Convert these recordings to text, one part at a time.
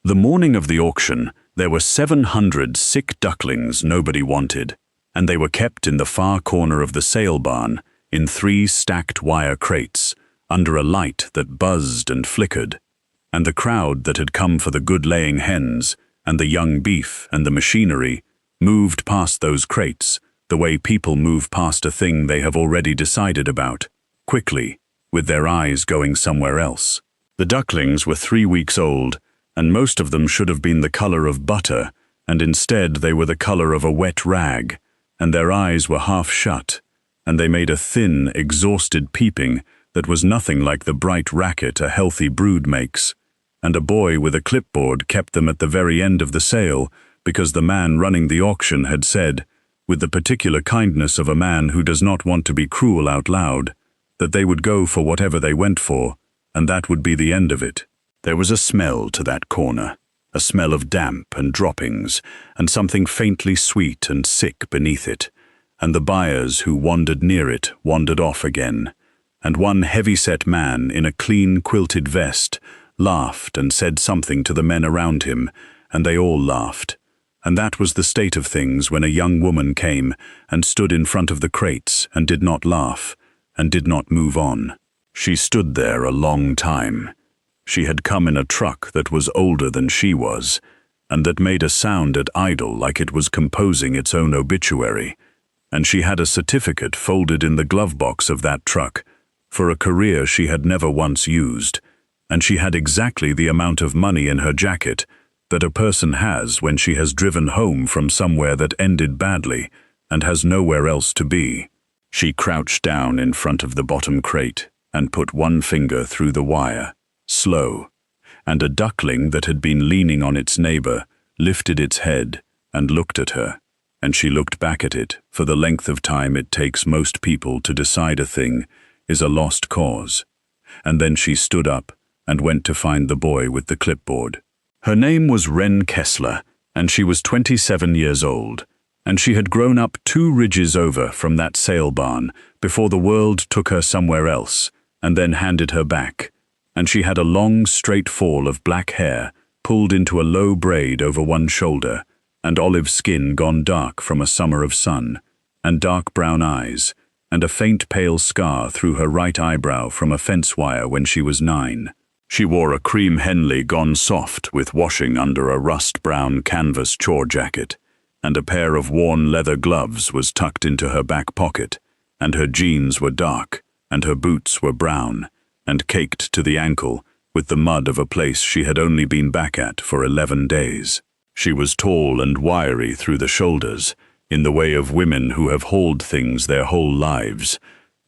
The morning of the auction, there were 700 sick ducklings nobody wanted, and they were kept in the far corner of the sale barn, in 3 stacked wire crates, under a light that buzzed and flickered. And the crowd that had come for the good-laying hens, and the young beef and the machinery, moved past those crates, the way people move past a thing they have already decided about, quickly, with their eyes going somewhere else. The ducklings were 3 weeks old, and most of them should have been the color of butter, and instead they were the color of a wet rag, and their eyes were half shut, and they made a thin, exhausted peeping that was nothing like the bright racket a healthy brood makes, and a boy with a clipboard kept them at the very end of the sale because the man running the auction had said, with the particular kindness of a man who does not want to be cruel out loud, that they would go for whatever they went for, and that would be the end of it. There was a smell to that corner, a smell of damp and droppings, and something faintly sweet and sick beneath it, and the buyers who wandered near it wandered off again, and one heavy-set man in a clean quilted vest laughed and said something to the men around him, and they all laughed. And that was the state of things when a young woman came and stood in front of the crates and did not laugh, and did not move on. She stood there a long time. She had come in a truck that was older than she was, and that made a sound at idle like it was composing its own obituary, and she had a certificate folded in the glove box of that truck for a career she had never once used, and she had exactly the amount of money in her jacket that a person has when she has driven home from somewhere that ended badly and has nowhere else to be. She crouched down in front of the bottom crate and put one finger through the wire, slow, and a duckling that had been leaning on its neighbor lifted its head and looked at her, and she looked back at it for the length of time it takes most people to decide a thing is a lost cause, and then she stood up and went to find the boy with the clipboard. Her name was Wren Kessler, and she was 27 years old, and she had grown up 2 ridges over from that sale barn before the world took her somewhere else and then handed her back, and she had a long straight fall of black hair pulled into a low braid over one shoulder, and olive skin gone dark from a summer of sun, and dark brown eyes, and a faint pale scar through her right eyebrow from a fence wire when she was 9. She wore a cream Henley gone soft with washing under a rust-brown canvas chore jacket, and a pair of worn leather gloves was tucked into her back pocket, and her jeans were dark, and her boots were brown, and caked to the ankle with the mud of a place she had only been back at for 11 days. She was tall and wiry through the shoulders, in the way of women who have hauled things their whole lives,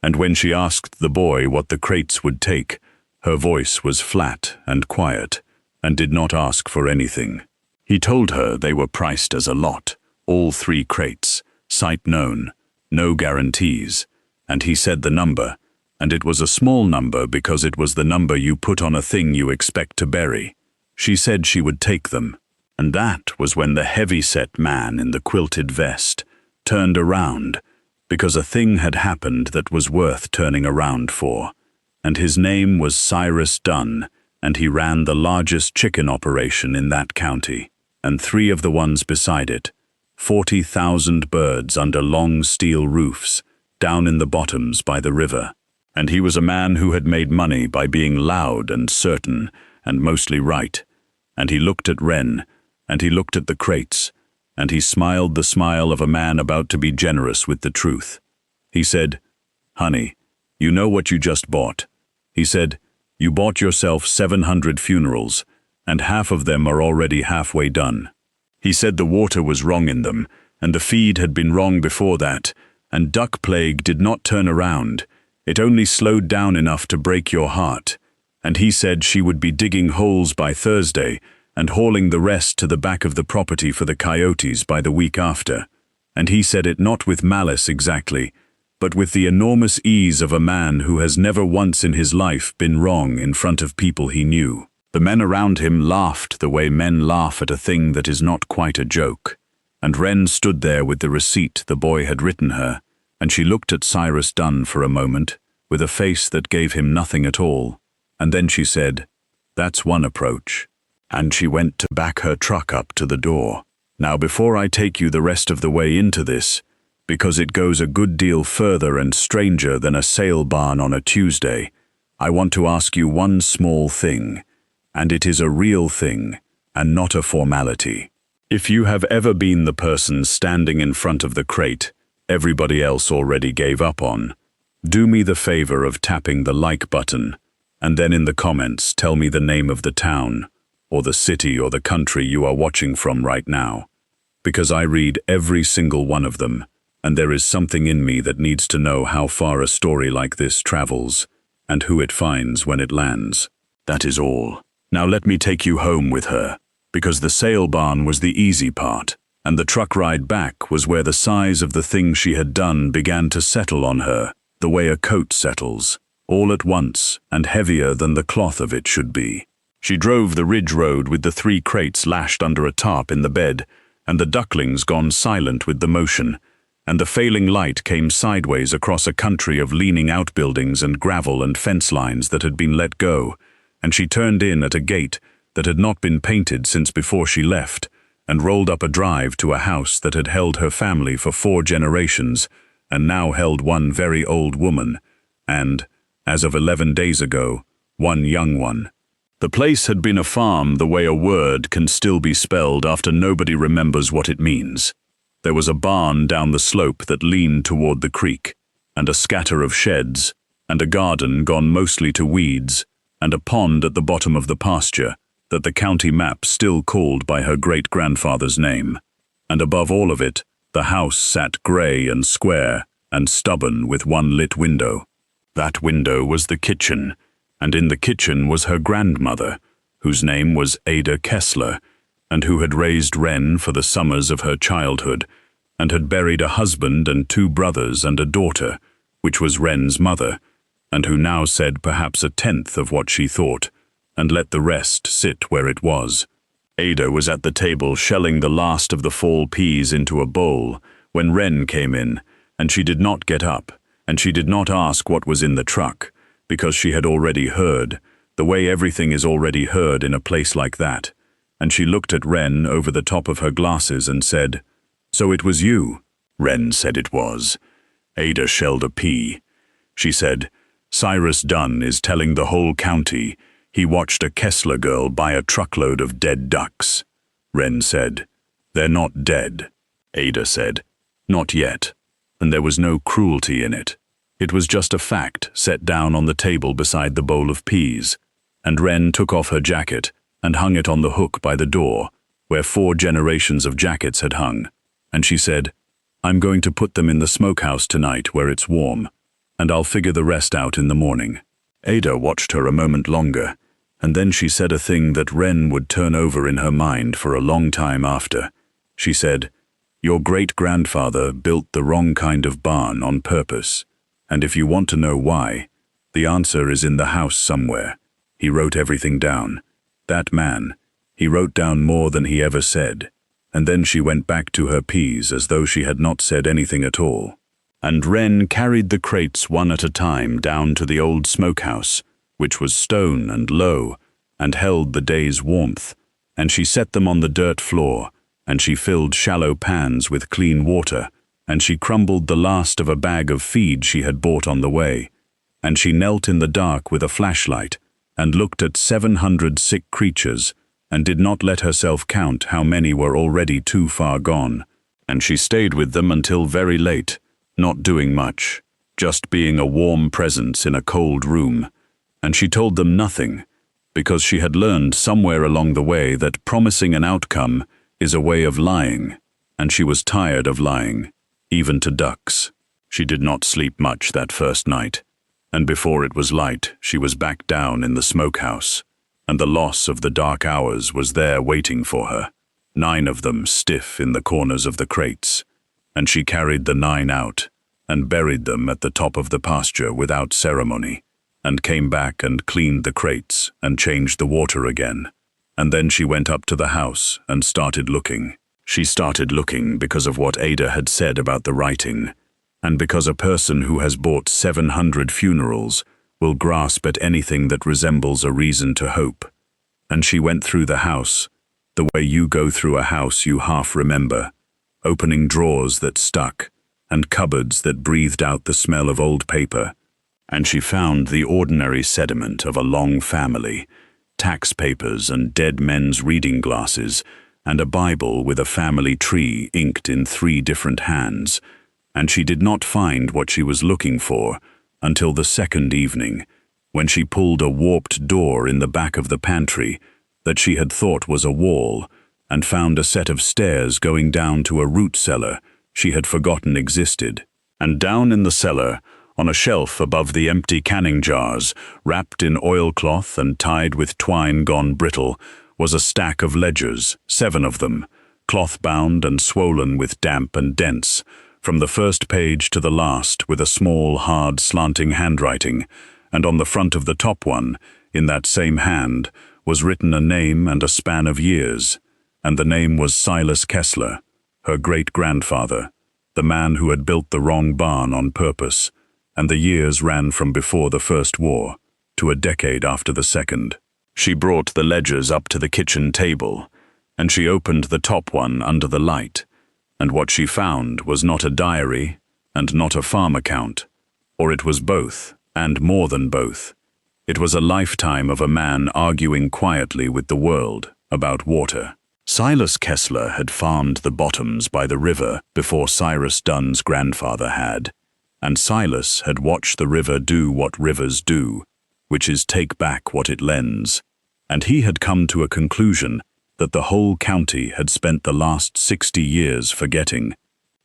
and when she asked the boy what the crates would take, her voice was flat and quiet, and did not ask for anything. He told her they were priced as a lot, all 3 crates, sight known, no guarantees, and he said the number, and it was a small number because it was the number you put on a thing you expect to bury. She said she would take them, and that was when the heavy-set man in the quilted vest turned around, because a thing had happened that was worth turning around for, and his name was Cyrus Dunn, and he ran the largest chicken operation in that county, and 3 of the ones beside it, 40,000 birds under long steel roofs, down in the bottoms by the river. And he was a man who had made money by being loud and certain, and mostly right, and he looked at Wren, and he looked at the crates, and he smiled the smile of a man about to be generous with the truth. He said, "Honey, you know what you just bought." He said, "You bought yourself 700 funerals, and half of them are already halfway done." He said the water was wrong in them, and the feed had been wrong before that, and duck plague did not turn around. It only slowed down enough to break your heart. And he said she would be digging holes by Thursday and hauling the rest to the back of the property for the coyotes by the week after. And he said it not with malice exactly, but with the enormous ease of a man who has never once in his life been wrong in front of people he knew. The men around him laughed the way men laugh at a thing that is not quite a joke. And Wren stood there with the receipt the boy had written her, and she looked at Cyrus Dunn for a moment, with a face that gave him nothing at all, and then she said, "That's one approach. and she went to back her truck up to the door. Now, before I take you the rest of the way into this, because it goes a good deal further and stranger than a sale barn on a Tuesday, I want to ask you one small thing, and it is a real thing, and not a formality. If you have ever been the person standing in front of the crate everybody else already gave up on, do me the favor of tapping the like button, and then in the comments tell me the name of the town, or the city or the country you are watching from right now, because I read every single one of them, and there is something in me that needs to know how far a story like this travels, and who it finds when it lands. That is all. Now let me take you home with her, because the sale barn was the easy part, and the truck ride back was where the size of the thing she had done began to settle on her, the way a coat settles, all at once and heavier than the cloth of it should be. She drove the ridge road with the 3 crates lashed under a tarp in the bed, and the ducklings gone silent with the motion, and the failing light came sideways across a country of leaning outbuildings and gravel and fence lines that had been let go, and she turned in at a gate that had not been painted since before she left, and rolled up a drive to a house that had held her family for 4 generations, and now held one very old woman, and, as of 11 days ago, one young one. The place had been a farm the way a word can still be spelled after nobody remembers what it means. There was a barn down the slope that leaned toward the creek, and a scatter of sheds, and a garden gone mostly to weeds, and a pond at the bottom of the pasture that the county map still called by her great-grandfather's name. And above all of it, the house sat grey and square and stubborn with one lit window. That window was the kitchen, and in the kitchen was her grandmother, whose name was Ada Kessler, and who had raised Wren for the summers of her childhood, and had buried a husband and 2 brothers and a daughter, which was Wren's mother, and who now said perhaps 1/10 of what she thought, and let the rest sit where it was. Ada was at the table shelling the last of the fall peas into a bowl when Wren came in, and she did not get up, and she did not ask what was in the truck, because she had already heard, the way everything is already heard in a place like that, and she looked at Wren over the top of her glasses and said, "So it was you?" Wren said it was. Ada shelled a pea. She said, "Cyrus Dunn is telling the whole county he watched a Kessler girl buy a truckload of dead ducks." Wren said, "They're not dead." Ada said, "Not yet," and there was no cruelty in it. It was just a fact set down on the table beside the bowl of peas, and Wren took off her jacket and hung it on the hook by the door, where 4 generations of jackets had hung, and she said, "I'm going to put them in the smokehouse tonight where it's warm, and I'll figure the rest out in the morning." Ada watched her a moment longer, and then she said a thing that Wren would turn over in her mind for a long time after. She said, "Your great-grandfather built the wrong kind of barn on purpose, and if you want to know why, the answer is in the house somewhere. He wrote everything down. That man, he wrote down more than he ever said." And then she went back to her peas as though she had not said anything at all. And Wren carried the crates one at a time down to the old smokehouse, which was stone and low, and held the day's warmth, and she set them on the dirt floor, and she filled shallow pans with clean water, and she crumbled the last of a bag of feed she had bought on the way, and she knelt in the dark with a flashlight, and looked at 700 sick creatures, and did not let herself count how many were already too far gone, and she stayed with them until very late, not doing much, just being a warm presence in a cold room, and she told them nothing, because she had learned somewhere along the way that promising an outcome is a way of lying, and she was tired of lying, even to ducks. She did not sleep much that first night, and before it was light she was back down in the smokehouse, and the loss of the dark hours was there waiting for her, 9 of them stiff in the corners of the crates, and she carried the 9 out, and buried them at the top of the pasture without ceremony, and came back and cleaned the crates and changed the water again, and then she went up to the house and started looking. She started looking because of what Ada had said about the writing, and because a person who has bought 700 funerals will grasp at anything that resembles a reason to hope. And she went through the house, the way you go through a house you half remember, opening drawers that stuck, and cupboards that breathed out the smell of old paper. And she found the ordinary sediment of a long family, tax papers and dead men's reading glasses, and a Bible with a family tree inked in 3 different hands. And she did not find what she was looking for until the second evening, when she pulled a warped door in the back of the pantry that she had thought was a wall, and found a set of stairs going down to a root cellar she had forgotten existed. And down in the cellar, on a shelf above the empty canning jars, wrapped in oilcloth and tied with twine gone brittle, was a stack of ledgers, 7 of them, cloth-bound and swollen with damp and dents, from the first page to the last, with a small, hard, slanting handwriting, and on the front of the top one, in that same hand, was written a name and a span of years, and the name was Silas Kessler, her great-grandfather, the man who had built the wrong barn on purpose, and the years ran from before the First War to a decade after the Second. She brought the ledgers up to the kitchen table, and she opened the top one under the light, and what she found was not a diary and not a farm account, or it was both, and more than both. It was a lifetime of a man arguing quietly with the world about water. Silas Kessler had farmed the bottoms by the river before Cyrus Dunn's grandfather had, and Silas had watched the river do what rivers do, which is take back what it lends, and he had come to a conclusion that the whole county had spent the last 60 years forgetting,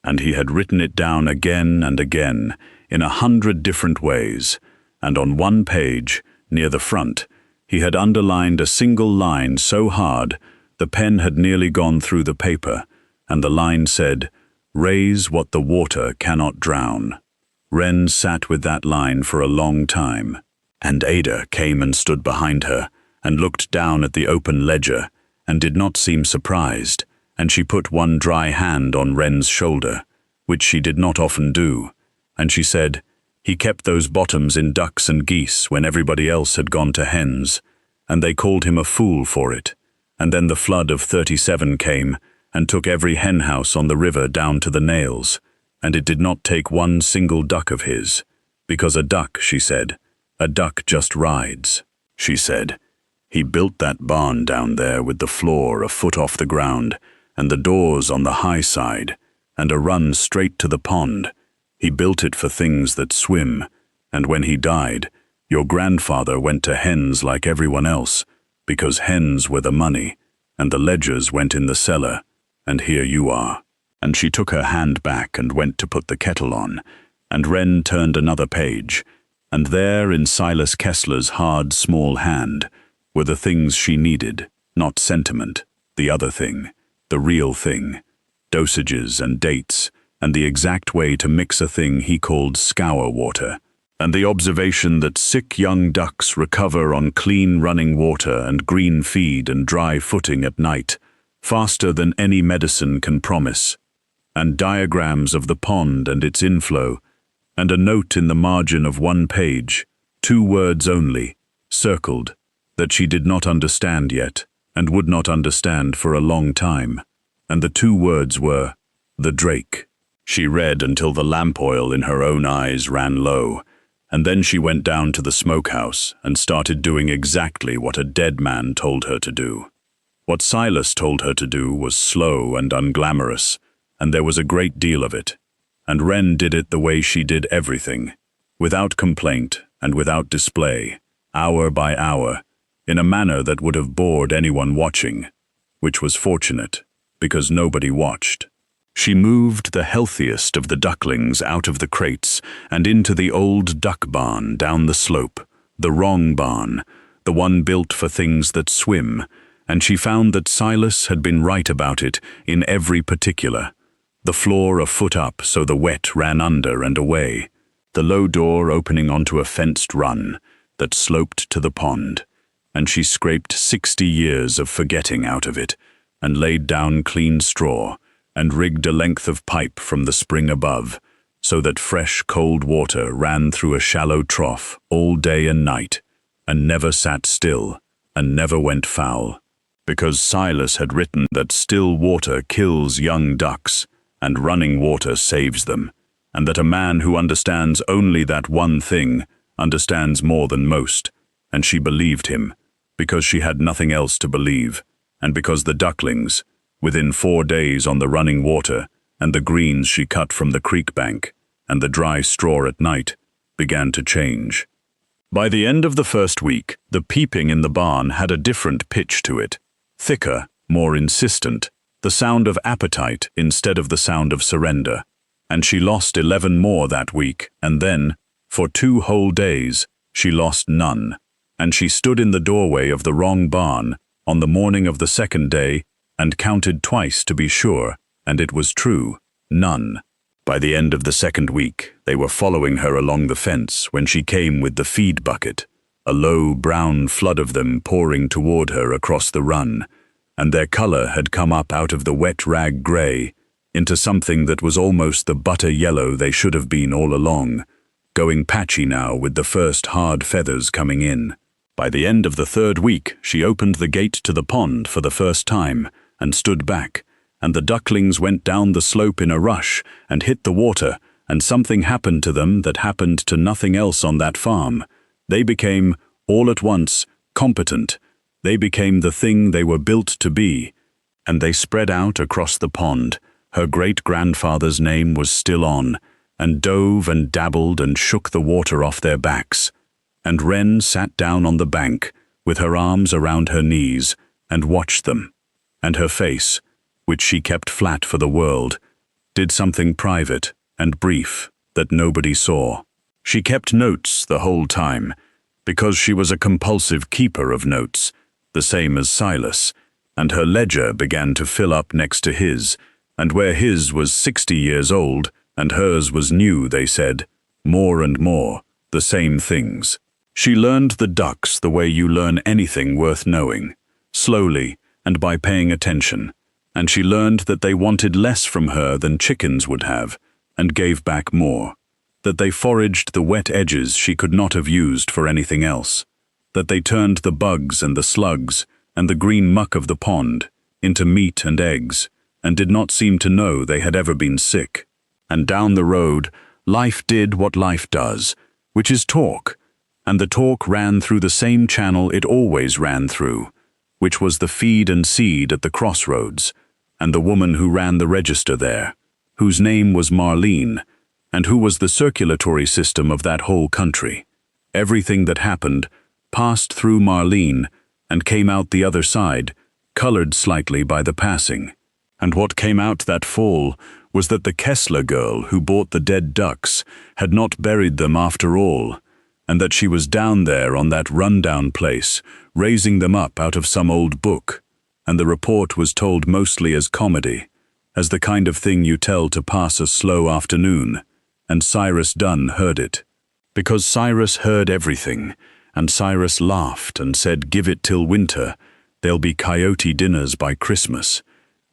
and he had written it down again and again in 100 different ways, and on one page, near the front, he had underlined a single line so hard the pen had nearly gone through the paper, and the line said, "Raise what the water cannot drown." Wren sat with that line for a long time, and Ada came and stood behind her and looked down at the open ledger and did not seem surprised, and she put one dry hand on Wren's shoulder, which she did not often do, and she said, "He kept those bottoms in ducks and geese when everybody else had gone to hens, and they called him a fool for it. And then the flood of 37 came and took every hen house on the river down to the nails, and it did not take one single duck of his, because a duck, she said, a duck just rides. She said, he built that barn down there with the floor a foot off the ground, and the doors on the high side, and a run straight to the pond. He built it for things that swim, and when he died, your grandfather went to hens like everyone else, because hens were the money, and the ledgers went in the cellar, and here you are." And she took her hand back and went to put the kettle on, and Wren turned another page, and there in Silas Kessler's hard, small hand were the things she needed, not sentiment, the other thing, the real thing, dosages and dates, and the exact way to mix a thing he called scour water, and the observation that sick young ducks recover on clean running water and green feed and dry footing at night, faster than any medicine can promise, and diagrams of the pond and its inflow, and a note in the margin of one page, 2 words only, circled, that she did not understand yet, and would not understand for a long time, and the 2 words were, "The Drake." She read until the lamp oil in her own eyes ran low, and then she went down to the smokehouse and started doing exactly what a dead man told her to do. What Silas told her to do was slow and unglamorous, and there was a great deal of it, and Wren did it the way she did everything, without complaint and without display, hour by hour, in a manner that would have bored anyone watching, which was fortunate, because nobody watched. She moved the healthiest of the ducklings out of the crates and into the old duck barn down the slope, the wrong barn, the one built for things that swim, and she found that Silas had been right about it in every particular. The floor a foot up so the wet ran under and away, the low door opening onto a fenced run that sloped to the pond, and she scraped 60 years of forgetting out of it, and laid down clean straw, and rigged a length of pipe from the spring above, so that fresh cold water ran through a shallow trough all day and night, and never sat still, and never went foul, because Silas had written that still water kills young ducks and running water saves them, and that a man who understands only that one thing understands more than most, and she believed him, because she had nothing else to believe, and because the ducklings, within 4 days on the running water, and the greens she cut from the creek bank, and the dry straw at night, began to change. By the end of the first week, the peeping in the barn had a different pitch to it, thicker, more insistent, the sound of appetite instead of the sound of surrender, and she lost 11 more that week, and then, for 2 whole days, she lost none, and she stood in the doorway of the wrong barn on the morning of the second day and counted twice to be sure, and it was true, none. By the end of the second week, they were following her along the fence when she came with the feed bucket, a low brown flood of them pouring toward her across the run, and their color had come up out of the wet rag gray into something that was almost the butter yellow they should have been all along, going patchy now with the first hard feathers coming in. By the end of the third week, she opened the gate to the pond for the first time and stood back, and the ducklings went down the slope in a rush and hit the water, and something happened to them that happened to nothing else on that farm. They became, all at once, competent. They became the thing they were built to be, and they spread out across the pond. Her great-grandfather's name was still on, and dove and dabbled and shook the water off their backs. And Wren sat down on the bank, with her arms around her knees, and watched them. And her face, which she kept flat for the world, did something private and brief that nobody saw. She kept notes the whole time, because she was a compulsive keeper of notes, the same as Silas, and her ledger began to fill up next to his, and where his was 60 years old and hers was new, they said, more and more, the same things. She learned the ducks the way you learn anything worth knowing, slowly and by paying attention, and she learned that they wanted less from her than chickens would have, and gave back more, that they foraged the wet edges she could not have used for anything else, that they turned the bugs and the slugs and the green muck of the pond into meat and eggs, and did not seem to know they had ever been sick. And down the road, life did what life does, which is talk, and the talk ran through the same channel it always ran through, which was the feed and seed at the crossroads, and the woman who ran the register there, whose name was Marlene, and who was the circulatory system of that whole country. Everything that happened passed through Marlene and came out the other side, colored slightly by the passing. And what came out that fall was that the Kessler girl who bought the dead ducks had not buried them after all, and that she was down there on that rundown place, raising them up out of some old book, and the report was told mostly as comedy, as the kind of thing you tell to pass a slow afternoon, and Cyrus Dunn heard it. Because Cyrus heard everything, and Cyrus laughed and said, "Give it till winter, there'll be coyote dinners by Christmas,"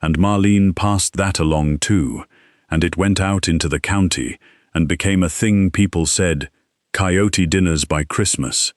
and Marlene passed that along too, and it went out into the county and became a thing people said, "Coyote dinners by Christmas,"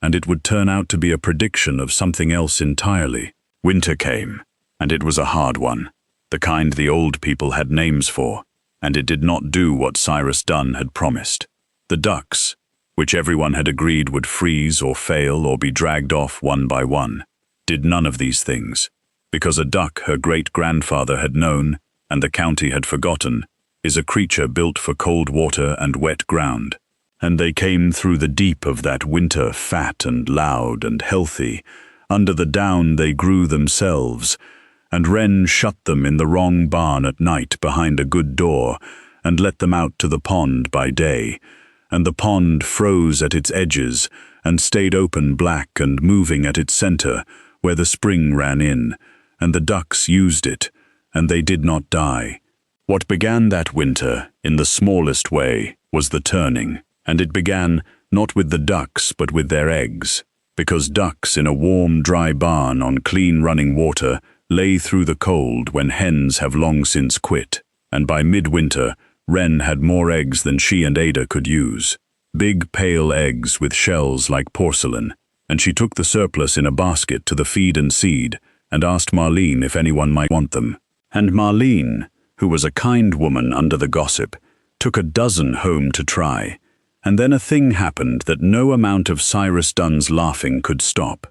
and it would turn out to be a prediction of something else entirely. Winter came, and it was a hard one, the kind the old people had names for, and it did not do what Cyrus Dunn had promised. The ducks, which everyone had agreed would freeze or fail or be dragged off one by one, did none of these things, because a duck her great-grandfather had known, and the county had forgotten, is a creature built for cold water and wet ground. And they came through the deep of that winter fat and loud and healthy. Under the down they grew themselves, and Wren shut them in the wrong barn at night behind a good door, and let them out to the pond by day, and the pond froze at its edges, and stayed open black and moving at its center, where the spring ran in, and the ducks used it, and they did not die. What began that winter, in the smallest way, was the turning, and it began not with the ducks but with their eggs, because ducks in a warm, dry barn on clean running water lay through the cold when hens have long since quit, and by midwinter Wren had more eggs than she and Ada could use. Big pale eggs with shells like porcelain, and she took the surplus in a basket to the feed and seed and asked Marlene if anyone might want them. And Marlene, who was a kind woman under the gossip, took a dozen home to try, and then a thing happened that no amount of Cyrus Dunn's laughing could stop,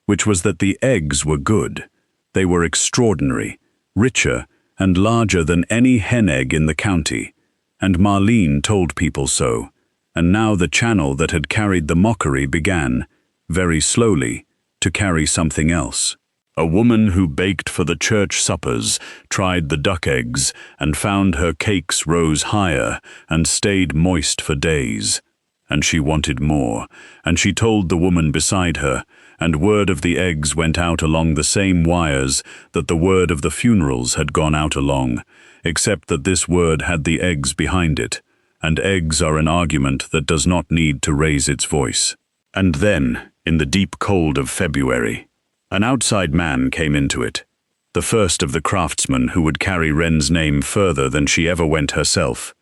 which was that the eggs were good. They were extraordinary, richer and larger than any hen egg in the county, and Marlene told people so, and now the channel that had carried the mockery began, very slowly, to carry something else. A woman who baked for the church suppers tried the duck eggs and found her cakes rose higher and stayed moist for days. And she wanted more, and she told the woman beside her, and word of the eggs went out along the same wires that the word of the funerals had gone out along, except that this word had the eggs behind it, and eggs are an argument that does not need to raise its voice. And then, in the deep cold of February, an outside man came into it, the first of the craftsmen who would carry Wren's name further than she ever went herself,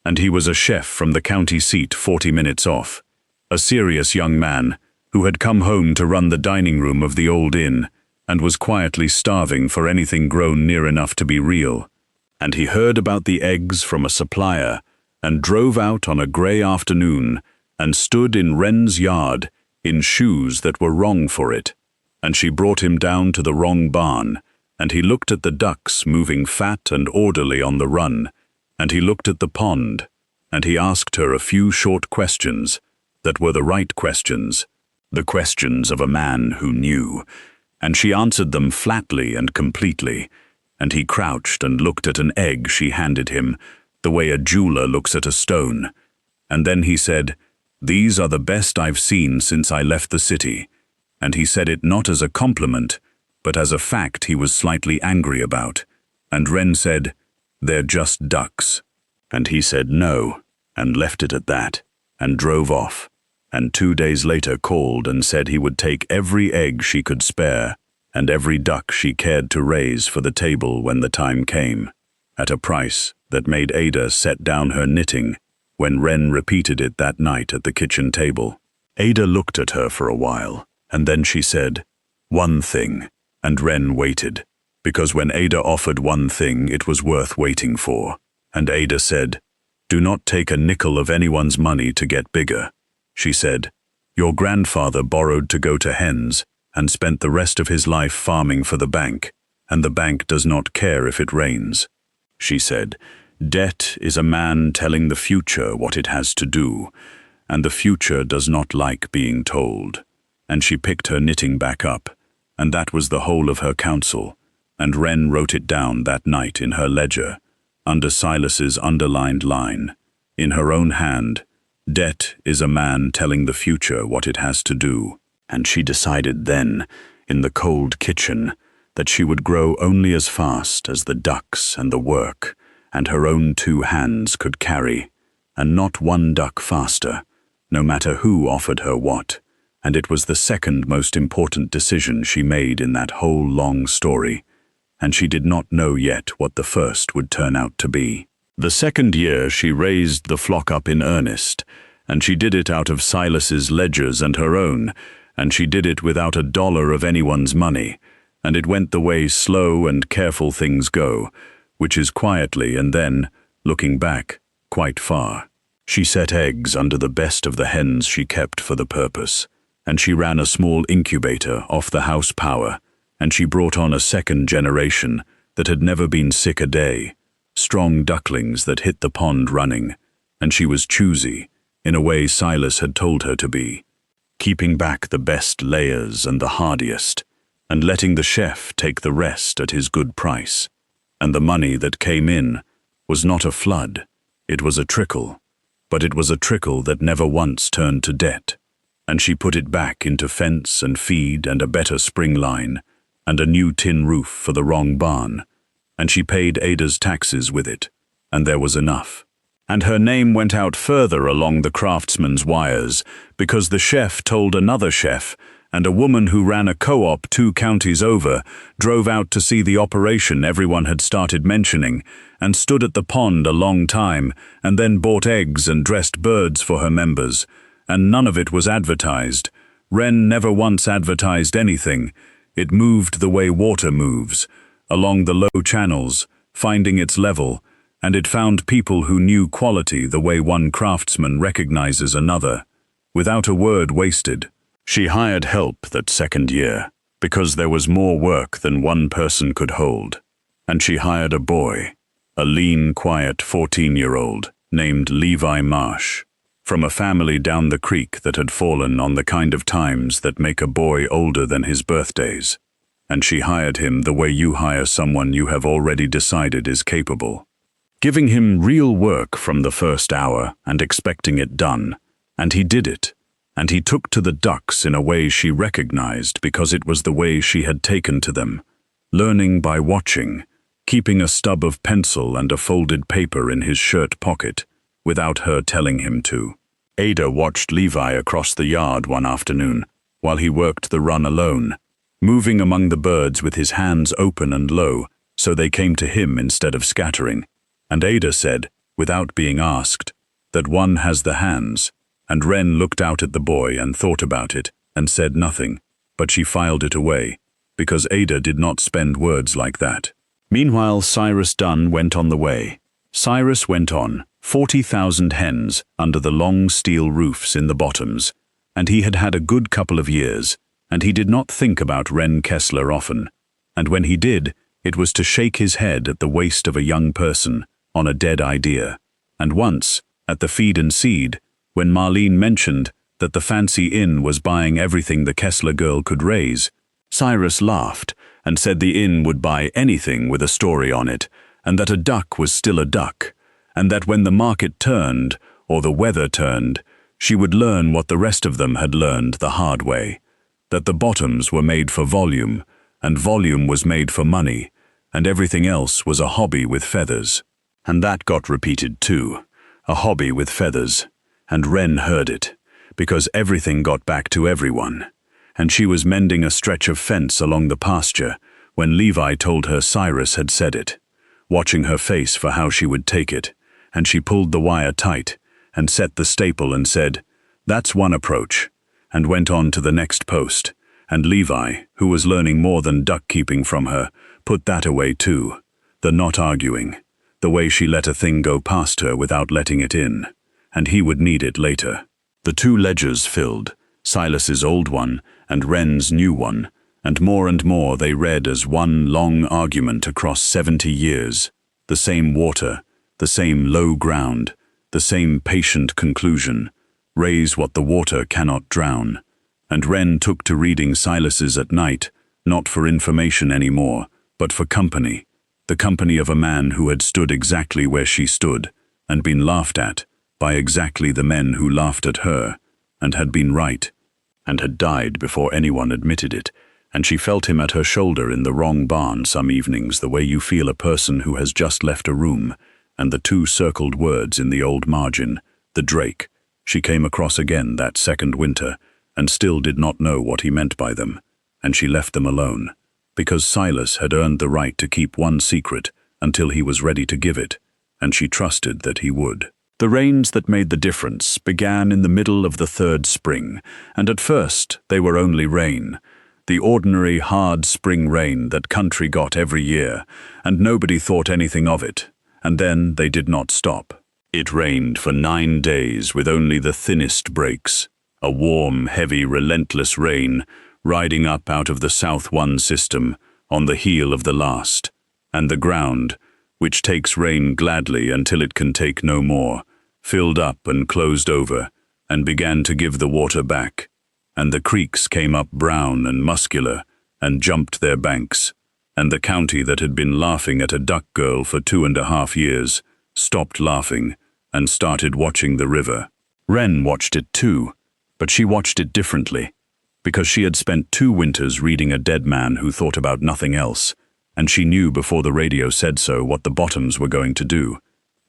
and he was a chef from the county seat 40 minutes off, a serious young man who had come home to run the dining room of the old inn and was quietly starving for anything grown near enough to be real. And he heard about the eggs from a supplier and drove out on a grey afternoon and stood in Wren's yard in shoes that were wrong for it. And she brought him down to the wrong barn, and he looked at the ducks moving fat and orderly on the run, and he looked at the pond, and he asked her a few short questions that were the right questions, the questions of a man who knew, and she answered them flatly and completely, and he crouched and looked at an egg she handed him, the way a jeweler looks at a stone, and then he said, "These are the best I've seen since I left the city." And he said it not as a compliment, but as a fact he was slightly angry about. And Wren said, "They're just ducks." And he said no, and left it at that, and drove off, and 2 days later called and said he would take every egg she could spare, and every duck she cared to raise for the table when the time came, at a price that made Ada set down her knitting when Wren repeated it that night at the kitchen table. Ada looked at her for a while, and then she said, "One thing," and Wren waited, because when Ada offered one thing it was worth waiting for, and Ada said, "Do not take a nickel of anyone's money to get bigger." She said, "Your grandfather borrowed to go to hens and spent the rest of his life farming for the bank, and the bank does not care if it rains." She said, "Debt is a man telling the future what it has to do, and the future does not like being told." And she picked her knitting back up, and that was the whole of her counsel, and Wren wrote it down that night in her ledger, under Silas's underlined line, in her own hand, "Debt is a man telling the future what it has to do." And she decided then, in the cold kitchen, that she would grow only as fast as the ducks and the work, and her own 2 hands could carry, and not one duck faster, no matter who offered her what. And it was the second most important decision she made in that whole long story, and she did not know yet what the first would turn out to be. The second year she raised the flock up in earnest, and she did it out of Silas's ledgers and her own, and she did it without a dollar of anyone's money, and it went the way slow and careful things go, which is quietly and then, looking back, quite far. She set eggs under the best of the hens she kept for the purpose, and she ran a small incubator off the house power, and she brought on a second generation that had never been sick a day, strong ducklings that hit the pond running, and she was choosy, in a way Silas had told her to be, keeping back the best layers and the hardiest, and letting the chef take the rest at his good price. And the money that came in was not a flood, it was a trickle, but it was a trickle that never once turned to debt. And she put it back into fence and feed and a better spring line, and a new tin roof for the wrong barn, and she paid Ada's taxes with it, and there was enough. And her name went out further along the craftsman's wires, because the chef told another chef, and a woman who ran a co-op 2 counties over drove out to see the operation everyone had started mentioning, and stood at the pond a long time, and then bought eggs and dressed birds for her members, and none of it was advertised, Wren never once advertised anything. It moved the way water moves, along the low channels, finding its level, and it found people who knew quality the way one craftsman recognizes another, without a word wasted. She hired help that second year, because there was more work than one person could hold. And she hired a boy, a lean, quiet 14-year-old, named Levi Marsh, from a family down the creek that had fallen on the kind of times that make a boy older than his birthdays. And she hired him the way you hire someone you have already decided is capable, giving him real work from the first hour and expecting it done. And he did it. And he took to the ducks in a way she recognized because it was the way she had taken to them, learning by watching, keeping a stub of pencil and a folded paper in his shirt pocket, without her telling him to. Ada watched Levi across the yard one afternoon, while he worked the run alone, moving among the birds with his hands open and low, so they came to him instead of scattering. And Ada said, without being asked, that one has the hands, and Wren looked out at the boy and thought about it, and said nothing, but she filed it away, because Ada did not spend words like that. Meanwhile, Cyrus Dunn went on the way. Cyrus went on, 40,000 hens under the long steel roofs in the bottoms, and he had had a good couple of years, and he did not think about Wren Kessler often, and when he did, it was to shake his head at the waste of a young person on a dead idea. And once, at the Feed and Seed, when Marlene mentioned that the fancy inn was buying everything the Kessler girl could raise, Cyrus laughed and said the inn would buy anything with a story on it, and that a duck was still a duck, and that when the market turned, or the weather turned, she would learn what the rest of them had learned the hard way, that the bottoms were made for volume, and volume was made for money, and everything else was a hobby with feathers. And that got repeated too, a hobby with feathers, and Wren heard it, because everything got back to everyone, and she was mending a stretch of fence along the pasture when Levi told her Cyrus had said it, watching her face for how she would take it, and she pulled the wire tight, and set the staple and said, "That's one approach," and went on to the next post, and Levi, who was learning more than duck-keeping from her, put that away too, the not arguing, the way she let a thing go past her without letting it in, and he would need it later. The two ledgers filled, Silas's old one and Wren's new one, and more they read as one long argument across 70 years, the same water, the same low ground, the same patient conclusion, raise what the water cannot drown. And Wren took to reading Silas's at night, not for information anymore, but for company, the company of a man who had stood exactly where she stood, and been laughed at by exactly the men who laughed at her, and had been right, and had died before anyone admitted it, and she felt him at her shoulder in the wrong barn some evenings the way you feel a person who has just left a room, and the two circled words in the old margin, the drake, she came across again that second winter, and still did not know what he meant by them, and she left them alone, because Silas had earned the right to keep one secret until he was ready to give it, and she trusted that he would. The rains that made the difference began in the middle of the third spring, and at first they were only rain, the ordinary hard spring rain that country got every year, and nobody thought anything of it, and then they did not stop. It rained for 9 days with only the thinnest breaks, a warm, heavy, relentless rain riding up out of the South One system on the heel of the last, and the ground, which takes rain gladly until it can take no more, filled up and closed over, and began to give the water back, and the creeks came up brown and muscular, and jumped their banks, and the county that had been laughing at a duck girl for 2.5 years stopped laughing and started watching the river. Wren watched it too, but she watched it differently, because she had spent 2 winters reading a dead man who thought about nothing else, and she knew before the radio said so what the bottoms were going to do,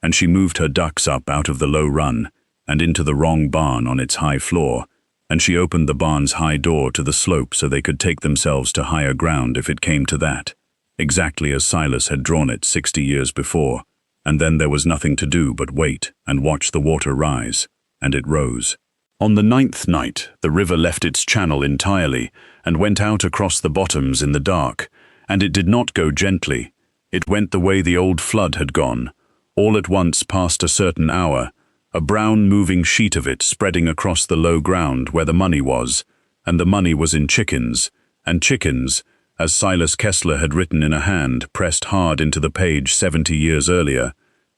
and she moved her ducks up out of the low run and into the wrong barn on its high floor, and she opened the barn's high door to the slope so they could take themselves to higher ground if it came to that, exactly as Silas had drawn it 60 years before, and then there was nothing to do but wait and watch the water rise, and it rose. On the 9th night, the river left its channel entirely and went out across the bottoms in the dark, and it did not go gently. It went the way the old flood had gone. All at once, past a certain hour, a brown moving sheet of it spreading across the low ground where the money was, and the money was in chickens, and chickens, as Silas Kessler had written in a hand pressed hard into the page 70 years earlier,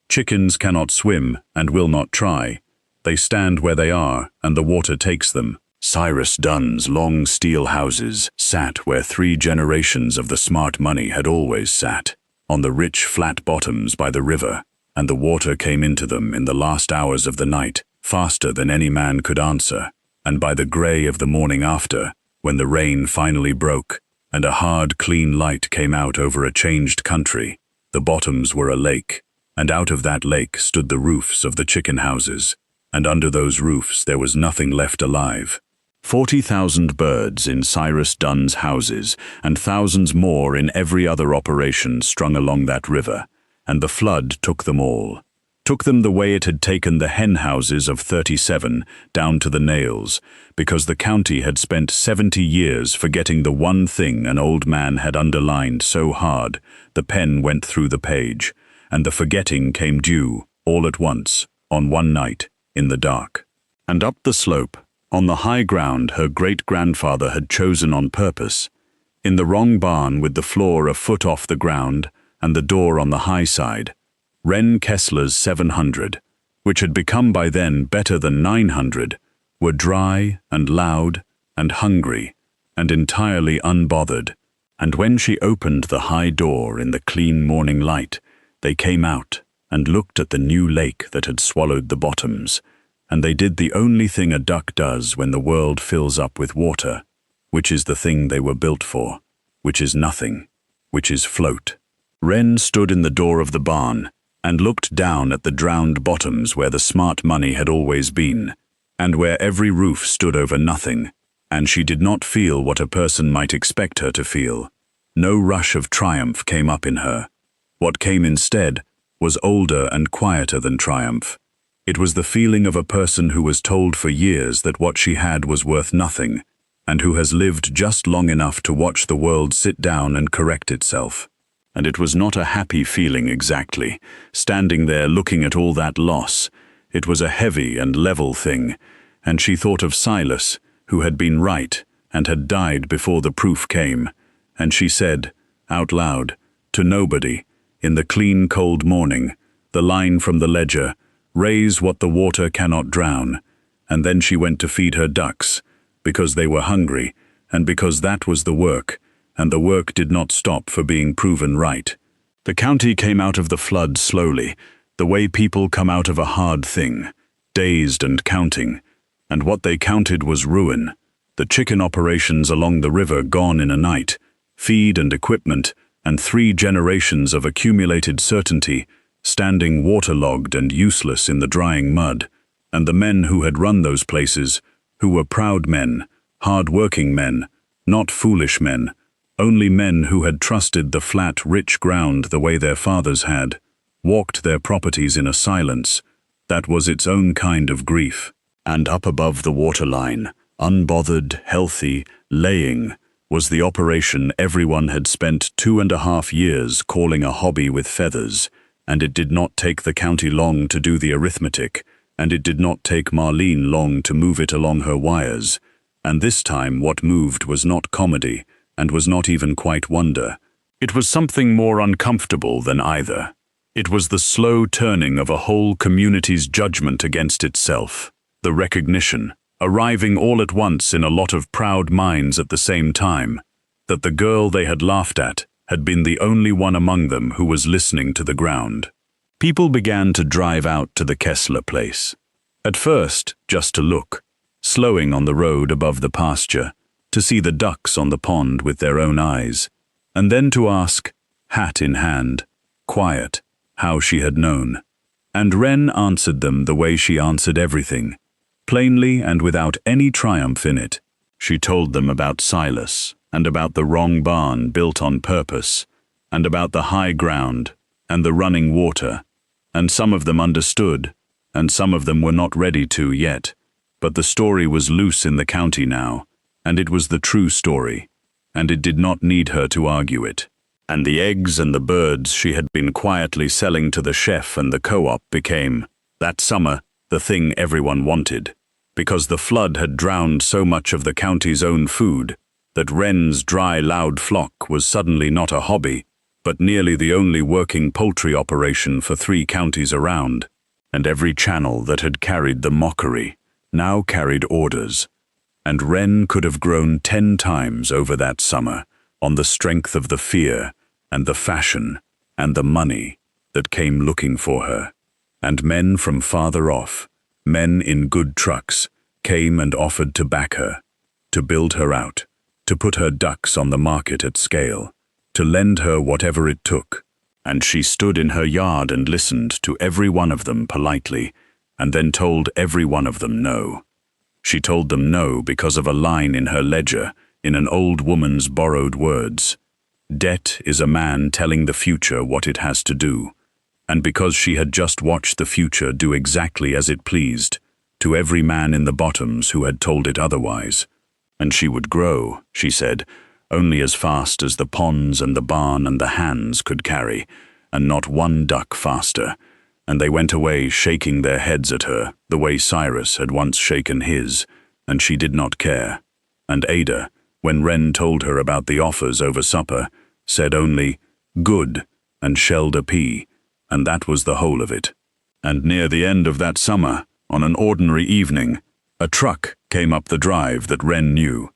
chickens cannot swim and will not try. They stand where they are, and the water takes them. Cyrus Dunn's long steel houses sat where 3 generations of the smart money had always sat, on the rich flat bottoms by the river, and the water came into them in the last hours of the night, faster than any man could answer, and by the grey of the morning after, when the rain finally broke, and a hard, clean light came out over a changed country, the bottoms were a lake, and out of that lake stood the roofs of the chicken houses, and under those roofs there was nothing left alive. 40,000 birds in Cyrus Dunn's houses, and thousands more in every other operation strung along that river, and the flood took them all. Took them the way it had taken the hen houses of 37 down to the nails, because the county had spent 70 years forgetting the one thing an old man had underlined so hard the pen went through the page, and the forgetting came due, all at once, on one night, in the dark. And up the slope, on the high ground her great-grandfather had chosen on purpose, in the wrong barn with the floor a foot off the ground and the door on the high side, Wren Kessler's 700, which had become by then better than 900, were dry and loud and hungry and entirely unbothered, and when she opened the high door in the clean morning light, they came out and looked at the new lake that had swallowed the bottoms, and they did the only thing a duck does when the world fills up with water, which is the thing they were built for, which is nothing, which is float. Wren stood in the door of the barn and looked down at the drowned bottoms where the smart money had always been, and where every roof stood over nothing, and she did not feel what a person might expect her to feel. No rush of triumph came up in her. What came instead was older and quieter than triumph. It was the feeling of a person who was told for years that what she had was worth nothing, and who has lived just long enough to watch the world sit down and correct itself. And it was not a happy feeling exactly, standing there looking at all that loss. It was a heavy and level thing, and she thought of Silas, who had been right and had died before the proof came, and she said, out loud, to nobody, in the clean cold morning, the line from the ledger, "Raise what the water cannot drown," and then she went to feed her ducks, because they were hungry, and because that was the work, and the work did not stop for being proven right. The county came out of the flood slowly, the way people come out of a hard thing, dazed and counting, and what they counted was ruin. The chicken operations along the river gone in a night, feed and equipment, and 3 generations of accumulated certainty, standing waterlogged and useless in the drying mud, and the men who had run those places, who were proud men, hard-working men, not foolish men, only men who had trusted the flat, rich ground the way their fathers had, walked their properties in a silence that was its own kind of grief. And up above the waterline, unbothered, healthy, laying, was the operation everyone had spent 2.5 years calling a hobby with feathers, and it did not take the county long to do the arithmetic, and it did not take Marlene long to move it along her wires, and this time what moved was not comedy, and was not even quite wonder. It was something more uncomfortable than either. It was the slow turning of a whole community's judgment against itself, the recognition, arriving all at once in a lot of proud minds at the same time, that the girl they had laughed at had been the only one among them who was listening to the ground. People began to drive out to the Kessler place. At first, just to look, slowing on the road above the pasture, to see the ducks on the pond with their own eyes, and then to ask, hat in hand, quiet, how she had known. And Wren answered them the way she answered everything, plainly and without any triumph in it. She told them about Silas, and about the wrong barn built on purpose, and about the high ground, and the running water, and some of them understood, and some of them were not ready to yet, But the story was loose in the county now, and it was the true story, and it did not need her to argue it. And the eggs and the birds she had been quietly selling to the chef and the co-op became, that summer, the thing everyone wanted, because the flood had drowned so much of the county's own food that Wren's dry, loud flock was suddenly not a hobby, but nearly the only working poultry operation for 3 counties around, and every channel that had carried the mockery now carried orders, and Wren could have grown 10 times over that summer on the strength of the fear and the fashion and the money that came looking for her. And men from farther off, men in good trucks, came and offered to back her, to build her out, to put her ducks on the market at scale, to lend her whatever it took. And she stood in her yard and listened to every one of them politely, and then told every one of them no. She told them no because of a line in her ledger, in an old woman's borrowed words. Debt is a man telling the future what it has to do, and because she had just watched the future do exactly as it pleased, to every man in the bottoms who had told it otherwise. And she would grow, she said, only as fast as the ponds and the barn and the hands could carry, and not one duck faster. And they went away shaking their heads at her, the way Cyrus had once shaken his, and she did not care. And Ada, when Wren told her about the offers over supper, said only, "Good," and shelled a pea, and that was the whole of it. And near the end of that summer, on an ordinary evening, a truck came up the drive that Wren knew,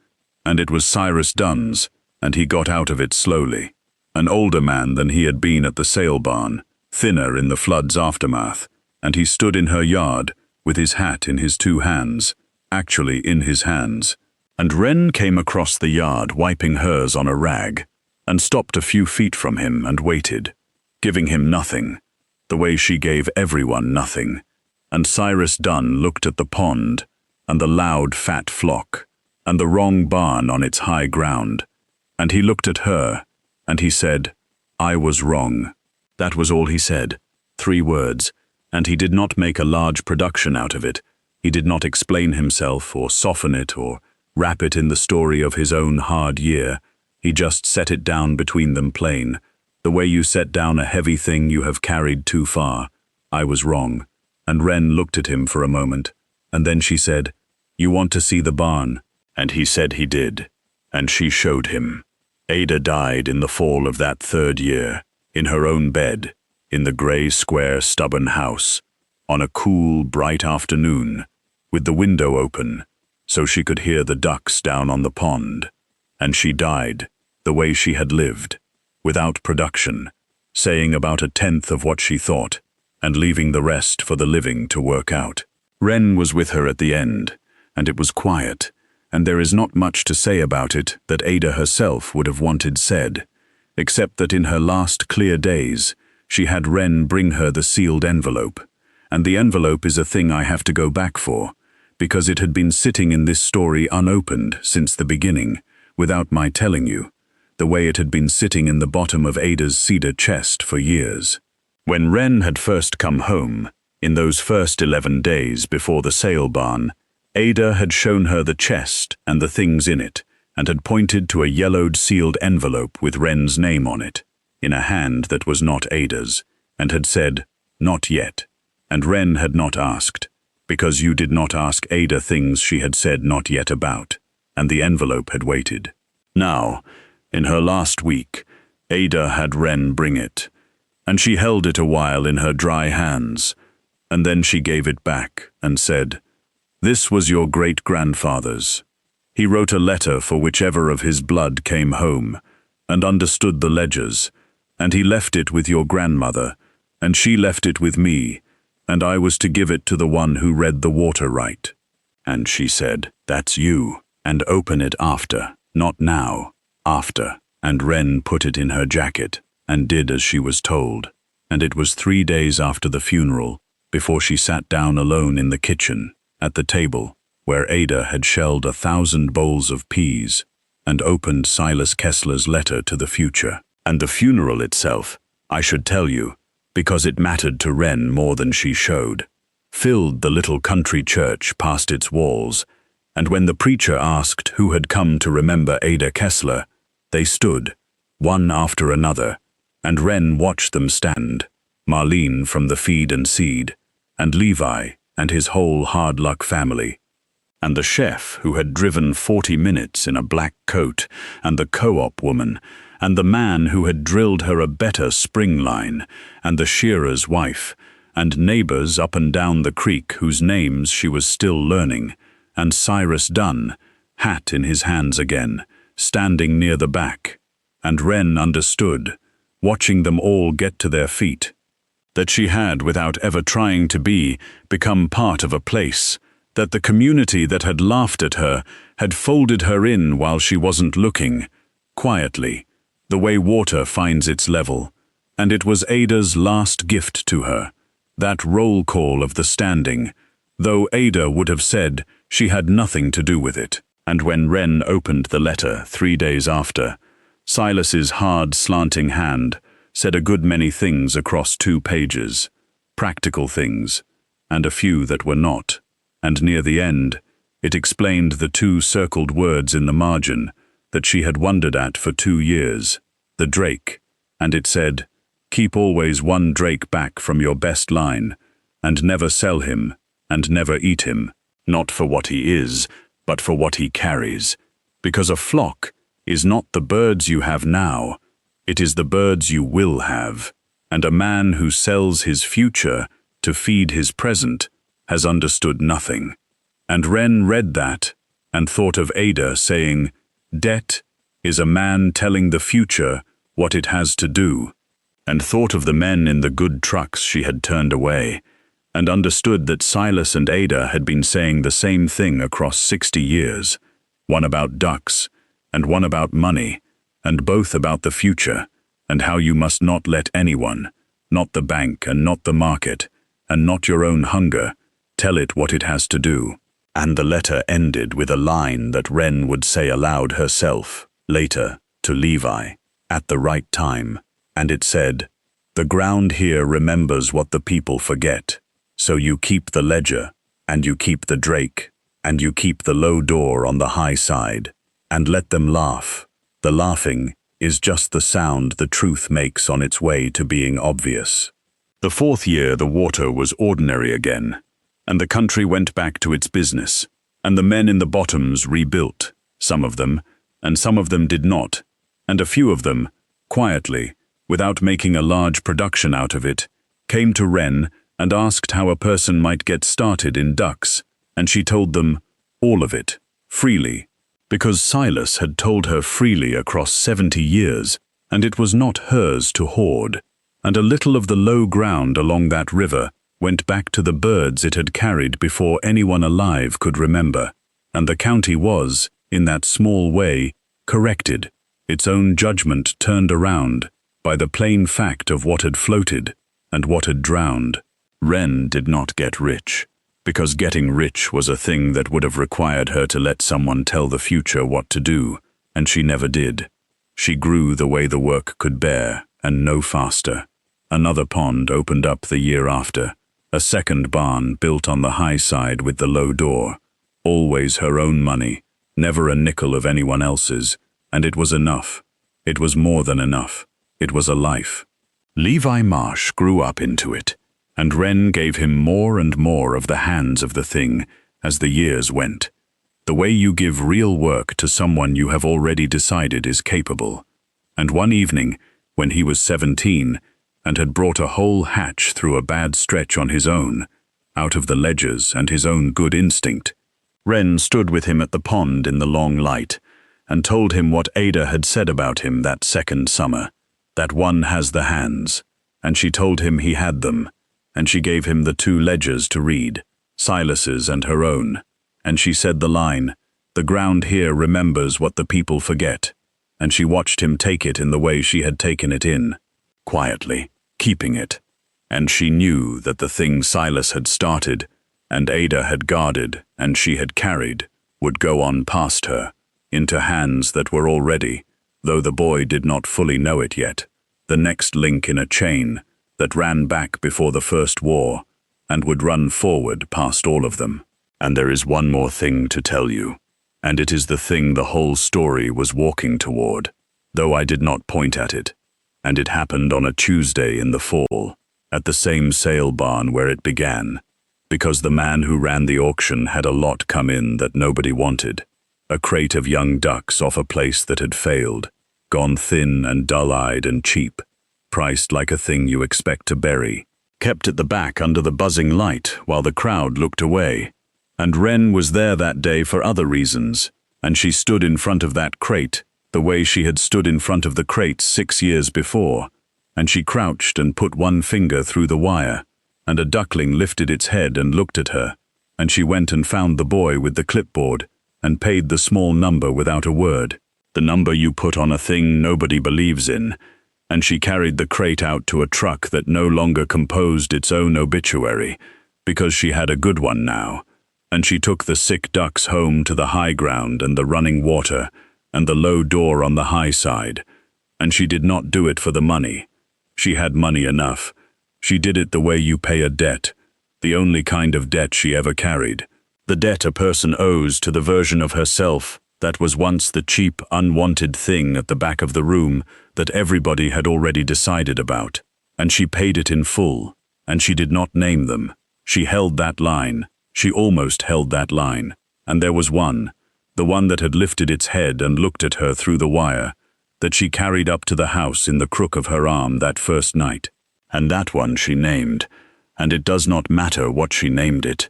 and it was Cyrus Dunn's, and he got out of it slowly, an older man than he had been at the sale barn, thinner in the flood's aftermath, and he stood in her yard with his hat in his 2 hands, actually in his hands. And Wren came across the yard wiping hers on a rag, and stopped a few feet from him and waited, giving him nothing, the way she gave everyone nothing. And Cyrus Dunn looked at the pond, and the loud fat flock, and the wrong barn on its high ground, and he looked at her, and he said, "I was wrong." That was all he said, 3 words, and he did not make a large production out of it. He did not explain himself or soften it or wrap it in the story of his own hard year. He just set it down between them plain, the way you set down a heavy thing you have carried too far. "I was wrong." And Wren looked at him for a moment, and then she said, "You want to see the barn?" And he said he did, and she showed him. Ada died in the fall of that 3rd year, in her own bed, in the grey, square, stubborn house, on a cool, bright afternoon, with the window open, so she could hear the ducks down on the pond. And she died, the way she had lived, without production, saying about 1/10 of what she thought, and leaving the rest for the living to work out. Wren was with her at the end, and it was quiet, and there is not much to say about it that Ada herself would have wanted said, except that in her last clear days, she had Wren bring her the sealed envelope, and the envelope is a thing I have to go back for, because it had been sitting in this story unopened since the beginning, without my telling you, the way it had been sitting in the bottom of Ada's cedar chest for years. When Wren had first come home, in those first 11 days before the sale barn, Ada had shown her the chest and the things in it, and had pointed to a yellowed sealed envelope with Wren's name on it, in a hand that was not Ada's, and had said, "Not yet." And Wren had not asked, because you did not ask Ada things she had said not yet about, and the envelope had waited. Now, in her last week, Ada had Wren bring it, and she held it a while in her dry hands, and then she gave it back and said, "This was your great-grandfather's. He wrote a letter for whichever of his blood came home, and understood the ledgers, and he left it with your grandmother, and she left it with me, and I was to give it to the one who read the water right." And she said, "That's you, and open it after, not now, after." And Wren put it in her jacket, and did as she was told, and it was 3 days after the funeral, before she sat down alone in the kitchen, at the table, where Ada had shelled 1,000 bowls of peas, and opened Silas Kessler's letter to the future. And the funeral itself, I should tell you, because it mattered to Wren more than she showed. filled the little country church past its walls, and when the preacher asked who had come to remember Ada Kessler, they stood, one after another, and Wren watched them stand, Marlene from the Feed and Seed, and Levi and his whole hard luck family, and the chef who had driven 40 minutes in a black coat, and the co-op woman, and the man who had drilled her a better spring line, and the shearer's wife, and neighbors up and down the creek whose names she was still learning, and Cyrus Dunn, hat in his hands again, standing near the back, and Wren understood, watching them all get to their feet, that she had, without ever trying to be, become part of a place, that the community that had laughed at her had folded her in while she wasn't looking, quietly, the way water finds its level, and it was Ada's last gift to her, that roll call of the standing, though Ada would have said she had nothing to do with it. And when Wren opened the letter 3 days after, Silas's hard, slanting hand said a good many things across 2 pages, practical things, and a few that were not, and near the end, it explained the 2 circled words in the margin that she had wondered at for 2 years, the drake, and it said, "Keep always 1 drake back from your best line, and never sell him, and never eat him, not for what he is, but for what he carries, because a flock is not the birds you have now, it is the birds you will have, and a man who sells his future to feed his present has understood nothing." And Wren read that and thought of Ada saying, "Debt is a man telling the future what it has to do," and thought of the men in the good trucks she had turned away, and understood that Silas and Ada had been saying the same thing across 60 years, one about ducks, and one about money, and both about the future, and how you must not let anyone, not the bank and not the market, and not your own hunger, tell it what it has to do. And the letter ended with a line that Wren would say aloud herself, later, to Levi, at the right time, and it said, "The ground here remembers what the people forget, so you keep the ledger, and you keep the drake, and you keep the low door on the high side, and let them laugh. The laughing is just the sound the truth makes on its way to being obvious." The 4th year the water was ordinary again, and the country went back to its business, and the men in the bottoms rebuilt, some of them, and some of them did not, and a few of them, quietly, without making a large production out of it, came to Wren and asked how a person might get started in ducks, and she told them all of it, freely, because Silas had told her freely across 70 years, and it was not hers to hoard, and a little of the low ground along that river went back to the birds it had carried before anyone alive could remember, and the county was, in that small way, corrected, its own judgment turned around by the plain fact of what had floated and what had drowned. Wren did not get rich, because getting rich was a thing that would have required her to let someone tell the future what to do, and she never did. She grew the way the work could bear, and no faster. Another pond opened up the year after, a second barn built on the high side with the low door, always her own money, never a nickel of anyone else's, and it was enough. It was more than enough. It was a life. Levi Marsh grew up into it, and Wren gave him more and more of the hands of the thing as the years went. The way you give real work to someone you have already decided is capable. And one evening, when he was 17, and had brought a whole hatch through a bad stretch on his own, out of the ledgers and his own good instinct, Wren stood with him at the pond in the long light, and told him what Ada had said about him that second summer, that one has the hands, and she told him he had them, and she gave him the 2 ledgers to read, Silas's and her own, and she said the line, "The ground here remembers what the people forget," and she watched him take it in the way she had taken it in, quietly, keeping it, and she knew that the thing Silas had started, and Ada had guarded, and she had carried, would go on past her, into hands that were already, though the boy did not fully know it yet, the next link in a chain that ran back before the First War, and would run forward past all of them. And there is one more thing to tell you, and it is the thing the whole story was walking toward, though I did not point at it, and it happened on a Tuesday in the fall, at the same sale barn where it began, because the man who ran the auction had a lot come in that nobody wanted, a crate of young ducks off a place that had failed, gone thin and dull-eyed and cheap, priced like a thing you expect to bury, kept at the back under the buzzing light while the crowd looked away. And Wren was there that day for other reasons, and she stood in front of that crate the way she had stood in front of the crates 6 years before, and she crouched and put one finger through the wire, and a duckling lifted its head and looked at her, and she went and found the boy with the clipboard and paid the small number without a word, the number you put on a thing nobody believes in, and she carried the crate out to a truck that no longer composed its own obituary, because she had a good one now, and she took the sick ducks home to the high ground and the running water and the low door on the high side, and she did not do it for the money. She had money enough. She did it the way you pay a debt, the only kind of debt she ever carried, the debt a person owes to the version of herself that was once the cheap, unwanted thing at the back of the room that everybody had already decided about, and she paid it in full, and she did not name them. She held that line. She almost held that line, and there was one, the one that had lifted its head and looked at her through the wire, that she carried up to the house in the crook of her arm that first night, and that one she named, and it does not matter what she named it.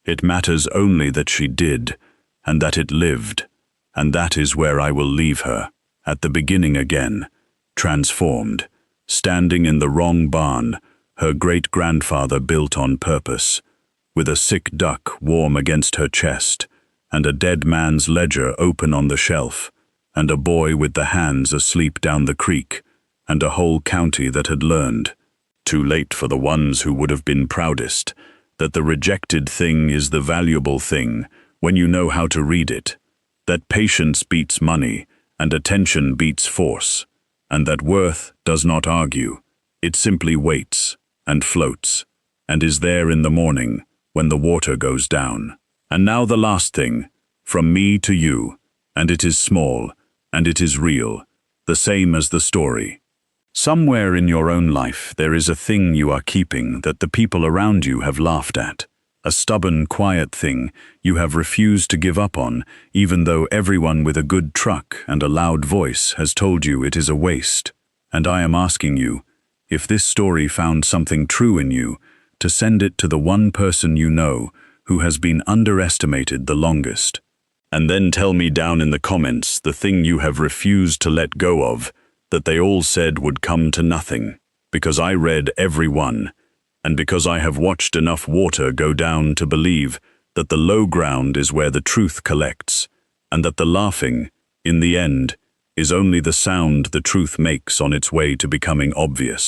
It matters only that she did, and that it lived, and that is where I will leave her, at the beginning again, transformed, standing in the wrong barn her great-grandfather built on purpose, with a sick duck warm against her chest, and a dead man's ledger open on the shelf, and a boy with the hands asleep down the creek, and a whole county that had learned, too late for the ones who would have been proudest, that the rejected thing is the valuable thing when you know how to read it, that patience beats money, and attention beats force, and that worth does not argue, it simply waits, and floats, and is there in the morning, when the water goes down. And now the last thing, from me to you, and it is small, and it is real, the same as the story. Somewhere in your own life there is a thing you are keeping that the people around you have laughed at, a stubborn, quiet thing you have refused to give up on, even though everyone with a good truck and a loud voice has told you it is a waste. And I am asking you, if this story found something true in you, to send it to the one person you know who has been underestimated the longest. And then tell me down in the comments the thing you have refused to let go of, that they all said would come to nothing, because I read every one, and because I have watched enough water go down to believe that the low ground is where the truth collects, and that the laughing, in the end, is only the sound the truth makes on its way to becoming obvious.